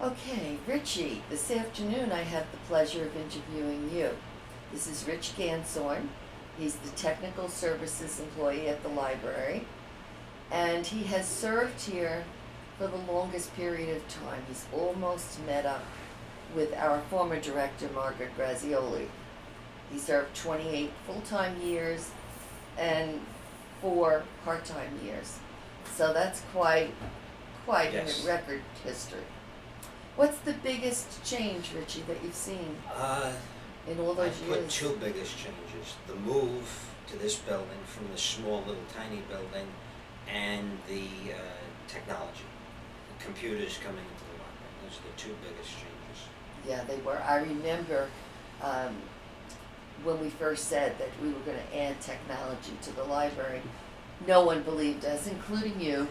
Okay, Richie, this afternoon I have the pleasure of interviewing you. This is Rich Gansorn. He's the technical services employee at the library, and he has served here for the longest period of time. He's almost met up with our former director, Margaret Grazioli. He served 28 full-time years and 4 part-time years. So that's quite Yes. a record history. What's the biggest change, Richie, that you've seen in all I those put years? 2 biggest changes: the move to this building from the small little tiny building, and the technology, the computers coming into the library. Those are the 2 biggest changes. Yeah, they were. I remember when we first said that we were going to add technology to the library, no one believed us, including you.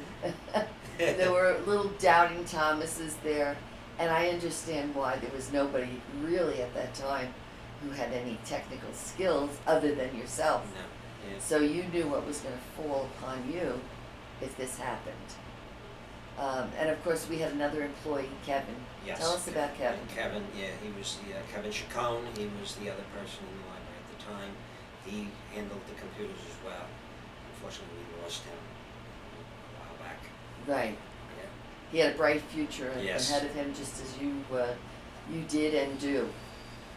There were little doubting Thomases there, and I understand why. There was nobody really at that time who had any technical skills other than yourself. No, yeah. So you knew what was going to fall upon you if this happened. And of course, we had another employee, Kevin. Yes. Tell us about Kevin. And Kevin, yeah, he was the Kevin Chacon. He was the other person in the library at the time. He handled the computers as well. Unfortunately, we lost him a while back. Right. Yeah. He had a bright future Yes. ahead of him, just as you did and do.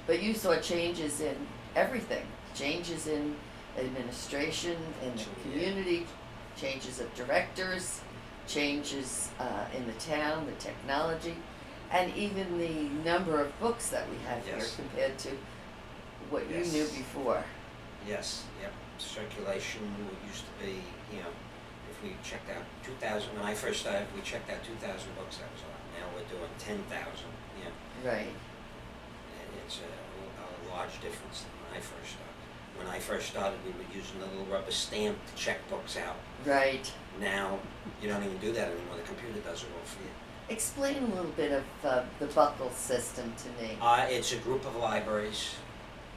But you saw changes in everything. Changes in administration, in the Yeah. community, changes of directors, changes in the town, the technology, and even the number of books that we have here Yes. compared to what you Yes. knew before. Yes, yep. Circulation used to be, if we checked out 2,000, when I first started, we checked out 2,000 books, that was a lot. Now we're doing 10,000, Right. and it's a large difference than when I first started. When I first started, we were using a little rubber stamp to check books out. Right. Now, you don't even do that anymore. The computer does it all for you. Explain a little bit of the Buckle system to me. It's a group of libraries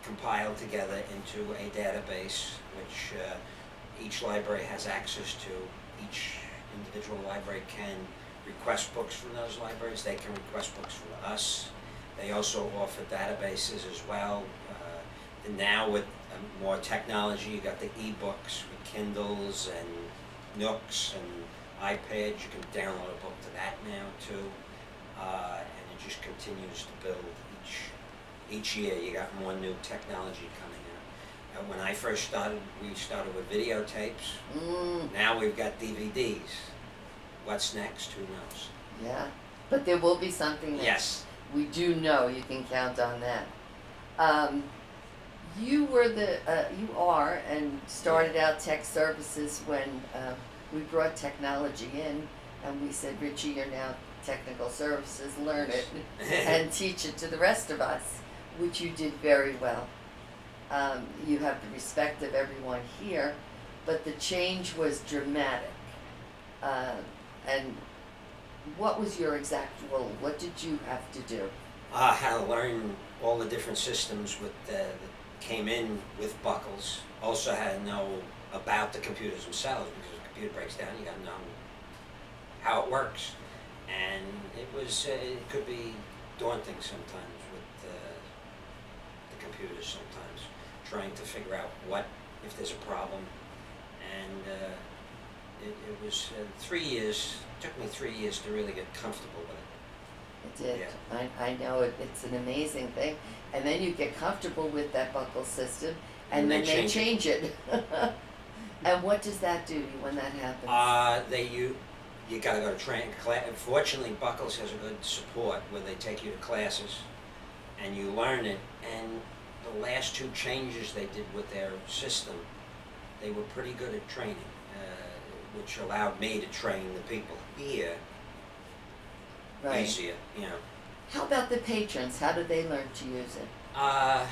compiled together into a database, which each library has access to. Each individual library can request books from those libraries. They can request books from us. They also offer databases as well. And now with more technology, you got the e-books with Kindles and Nooks and iPads. You can download a book to that now too, and it just continues to build each year. You got more new technology coming out. When I first started, we started with videotapes. Now we've got DVDs. What's next? Who knows? Yeah. But there will be something next. Yes. We do know, you can count on that. You are and started out tech services when we brought technology in, and we said, Richie, you're now technical services, learn it and teach it to the rest of us, which you did very well. You have the respect of everyone here, but the change was dramatic. And what was your exact role? What did you have to do? How to learn all the different systems that came in with Buckles. Also had to know about the computers themselves, because if a computer breaks down, you got to know how it works. And it could be daunting sometimes with the computers sometimes, trying to figure out if there's a problem. And it was 3 years, took me 3 years to really get comfortable with it. It did. Yeah. I know it's an amazing thing. And then you get comfortable with that Buckle system, and And then they they change it. And what does that do to you when that happens? You got to go to training. Fortunately, Buckles has a good support where they take you to classes, and you learn it. And the last 2 changes they did with their system, they were pretty good at training, which allowed me to train the people here Right. easier. How about the patrons? How did they learn to use it? The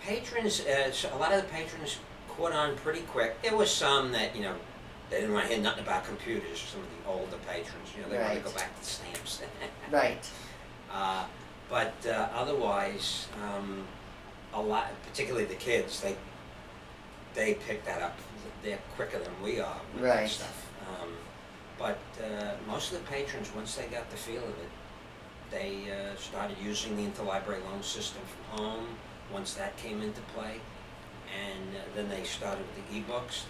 patrons, a lot of the patrons caught on pretty quick. There was some that, they didn't want to hear nothing about computers. Some of the older patrons, they wanted to go Right. back to stamps. Right. But otherwise, a lot, particularly the kids, they pick that up. They're quicker than we are with that Right. stuff. But most of the patrons, once they got the feel of it, they started using the interlibrary loan system from home once that came into play. And then they started with the e-books,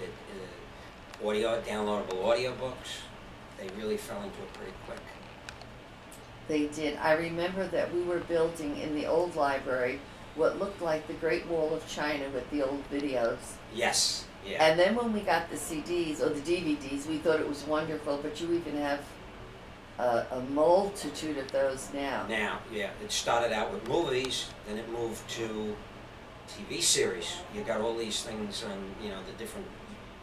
downloadable audiobooks. They really fell into it pretty quick. They did. I remember that we were building in the old library what looked like the Great Wall of China with the old videos. Yes, yeah. And then when we got the CDs or the DVDs, we thought it was wonderful, but you even have a multitude of those now. Now, yeah, it started out with movies, then it moved to TV series. You got all these things on, the different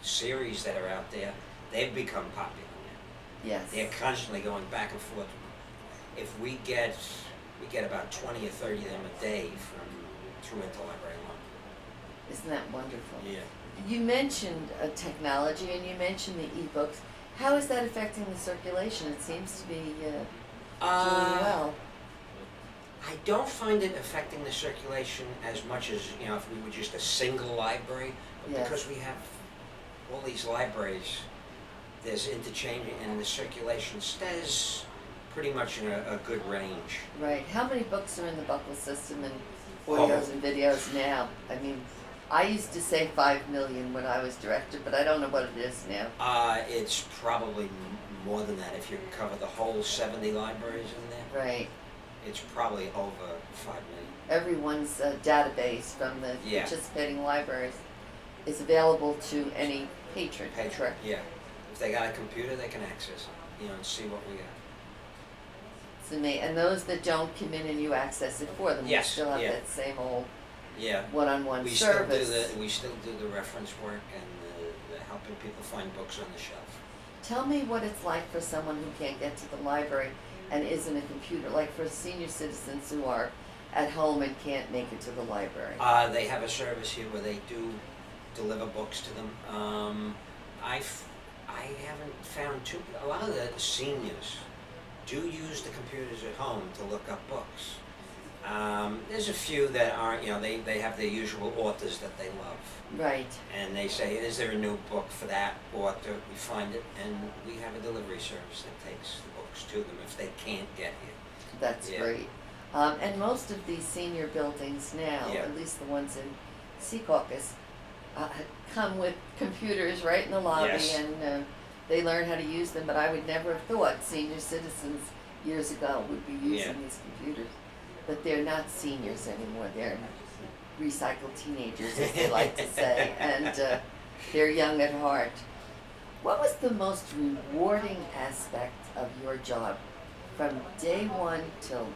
series that are out there. They've become popular now. Yes. They're constantly going back and forth. If we get about 20 or 30 of them a day through interlibrary loan. Isn't that wonderful? Yeah. You mentioned technology and you mentioned the e-books. How is that affecting the circulation? It seems to be doing well. I don't find it affecting the circulation as much as, if we were just a single library. But Yes. because we have all these libraries, there's interchange and the circulation stays pretty much in a good range. Right. How many books are in the Buckle system and audios and videos now? I mean, I used to say 5 million when I was director, but I don't know what it is now. It's probably more than that if you cover the whole 70 libraries in there. Right. It's probably over 5 million. Everyone's database from the Yeah. participating libraries is available to any patron. Correct. Yeah. If they got a computer, they can access it, and see what we got. To me, and those that don't come in and you access it for them, Yes, we still have yeah. that same old Yeah. one-on-one We service. still do the reference work and the helping people find books on the shelf. Tell me what it's like for someone who can't get to the library and isn't a computer, like for senior citizens who are at home and can't make it to the library. They have a service here where they do deliver books to them. I haven't found a lot of the seniors do use the computers at home to look up books. There's a few that aren't, they have their usual authors that they love. Right. And they say, is there a new book for that author? We find it, and we have a delivery service that takes the books to them if they can't get here. That's Yeah. great. And most of these senior buildings now, Yeah. at least the ones in Secaucus, come with computers right in the lobby, Yes. and they learn how to use them. But I would never have thought senior citizens years ago would be using Yeah. these computers. But they're not seniors anymore. They're recycled teenagers, as they like to say, and they're young at heart. What was the most rewarding aspect of your job from day one till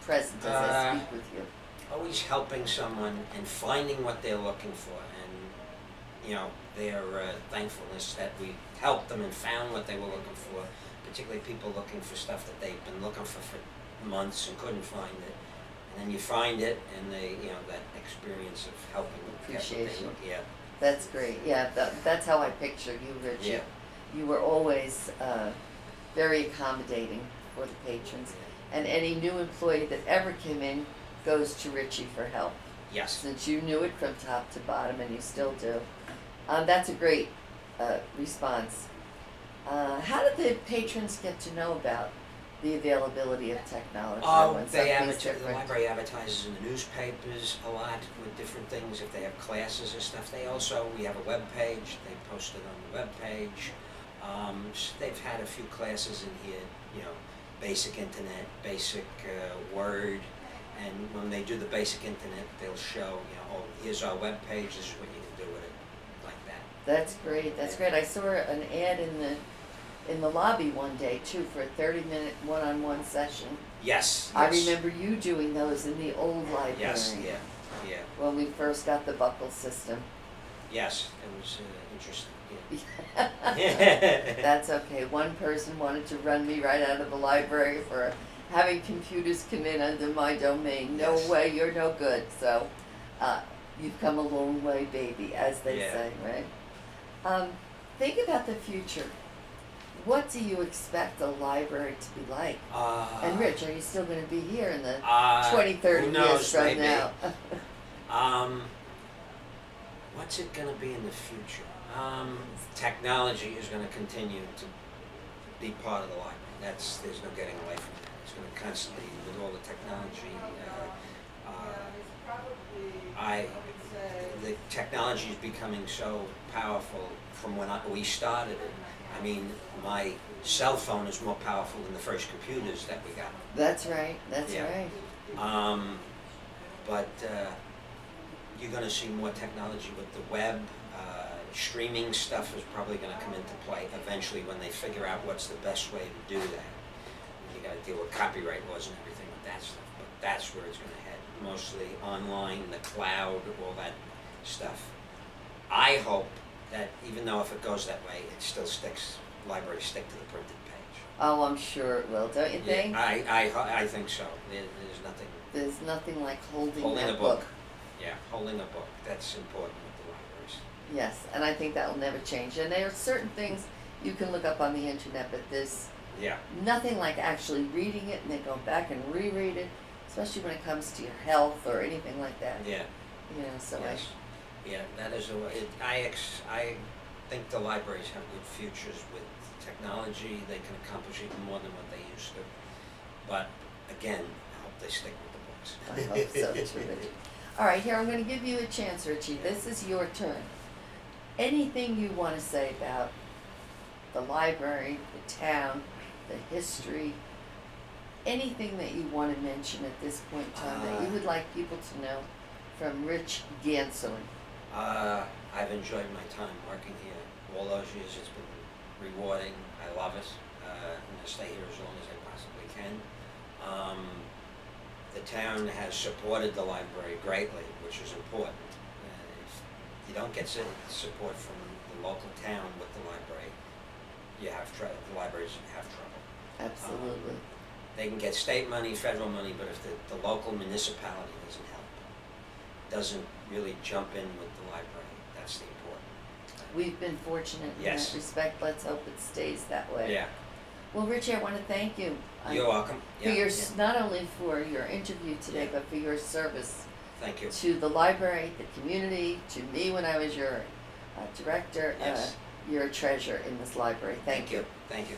present as I speak with you? Always helping someone and finding what they're looking for, and their thankfulness that we helped them and found what they were looking for, particularly people looking for stuff that they've been looking for months and couldn't find it. And then you find it, and they, that experience of helping them get what they Appreciation. look. Yeah. That's great. Yeah, that's how I picture you, Rich. Yeah. You were always very accommodating for the patrons, and any new employee that ever came in goes to Richie for help, Yes. since you knew it from top to bottom, and you still do. That's a great response. How did the patrons get to know about the availability of technology? when something's The different? library advertises in the newspapers a lot with different things. If they have classes or stuff, we have a web page. They post it on the web page. They've had a few classes in here, basic internet, basic Word, and when they do the basic internet, they'll show, here's our web page. This is what you can do with it, like that. That's great. That's great. I saw an ad in the lobby one day too for a 30-minute one-on-one session. Yes. I yes. remember you doing those in the old library. Yes. Yeah. When we first got the Buckle system. Yes. It was interesting. That's okay. One person wanted to run me right out of the library for having computers come in under my domain. No Yes. way, you're no good. So, you've come a long way, baby, as they Yeah. say, right? Think about the future. What do you expect a library to be like? And Rich, are you still going to be here in the 20, 30 who knows, years from maybe. now? What's it going to be in the future? Technology is going to continue to be part of the library. There's no getting away from that. It's going to constantly, with all the technology, the technology is becoming so powerful from when we started it. I mean, my cell phone is more powerful than the first computers that we got. That's right. That's Yeah. right. But you're going to see more technology with the web. Streaming stuff is probably going to come into play eventually when they figure out what's the best way to do that. You got to deal with copyright laws and everything with that stuff. But that's where it's going to head. Mostly online, the cloud, all that stuff. I hope that even though if it goes that way, it still sticks. Libraries stick to the printed page. Oh, I'm sure it will. Don't you think? I think so. There's nothing. There's nothing like holding Holding that a book. Yeah, holding a book. That's important with the libraries. Yes, and I think that will never change. And there are certain things you can look up on the internet, but there's Yeah. nothing like actually reading it and then going back and reread it, especially when it comes to your health or anything like that. Yeah. You know, so Yes. Yeah, that is a way. I think the libraries have good futures with technology. They can accomplish even more than what they used to. But again, I hope they stick with the books. I hope so too, Richie. All right, here I'm going to give you a chance, Richie. This is your turn. Anything you want to say about the library, the town, the history, anything that you want to mention at this point in time that you would like people to know from Rich Ganson. I've enjoyed my time working here. All those years, it's been rewarding. I love it. I'm going to stay here as long as I possibly can. The town has supported the library greatly, which is important. If you don't get support from the local town with the library, you have the libraries have trouble. Absolutely. They can get state money, federal money, but if the local municipality doesn't help, doesn't really jump in with the library, that's the important. We've been fortunate in Yes. that respect. Let's hope it stays that way. Yeah, Well, Richie, I want to thank you. you're welcome. For Yeah, your, yeah. not only for your interview today, Yeah. but for your service Thank you. to the library, the community, to me when I was your director. Yes. You're a treasure in this library. Thank you. Thank you.